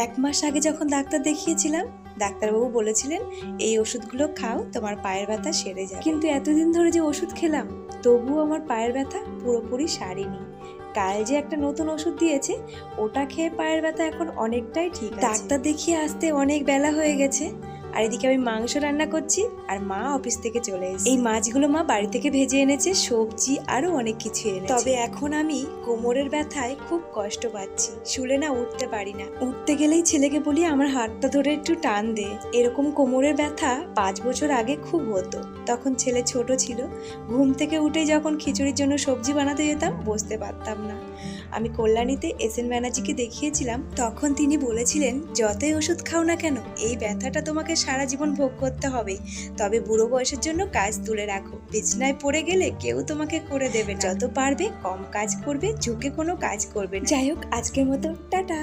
1 মাস আগে যখন ডাক্তার দেখিয়েছিলাম, ডাক্তারবাবু বলেছিলেন এই ওষুধগুলো খাও, তোমার পায়ের ব্যথা সেরে যাবে। কিন্তু এতদিন ধরে যে ওষুধ খেলাম, তবুও আমার পায়ের ব্যথা পুরোপুরি সারেনি। কাল যে একটা নতুন ওষুধ দিয়েছে, ওটা খেয়ে পায়ের ব্যথা এখন অনেকটাই ঠিক আছে। ডাক্তার দেখিয়ে আসতে অনেক বেলা হয়ে গেছে, আর এদিকে আমি মাংস রান্না করছি, আর মা অফিস থেকে চলে এসেছে। এই মাছগুলো মা বাড়ি থেকে ভেজে এনেছে, সবজি আরো অনেক কিছু এনেছে। তবে এখন আমি কোমরের ব্যথায় খুব কষ্ট পাচ্ছি, শুলে না উঠতে পারি না। উঠতে গেলেই ছেলেকে বলি আমার হাতটা ধরে একটু টান দে। এরকম কোমরের ব্যথা 5 বছর আগে খুব হতো, তখন ছেলে ছোট ছিল। ঘুম থেকে উঠে যখন খিচুড়ির জন্য সবজি বানাতে যেতাম, বসতে পারতাম না। আমি কল্যাণীতে এসএন ব্যানার্জিকে দেখিয়েছিলাম, তখন তিনি বলেছিলেন যতই ওষুধ খাও না কেন, এই ব্যথাটা তোমাকে সারা জীবন ভোগ করতে হবে। তবে বুড়ো বয়সের জন্য কাজ তুলে রাখো, বিছনায় পড়ে গেলে কেউ তোমাকে করে দেবে না। যত পারবে কম কাজ করবে, ঝুঁকে কোনো কাজ করবে না। যাই হোক, আজকের মতো টাটা।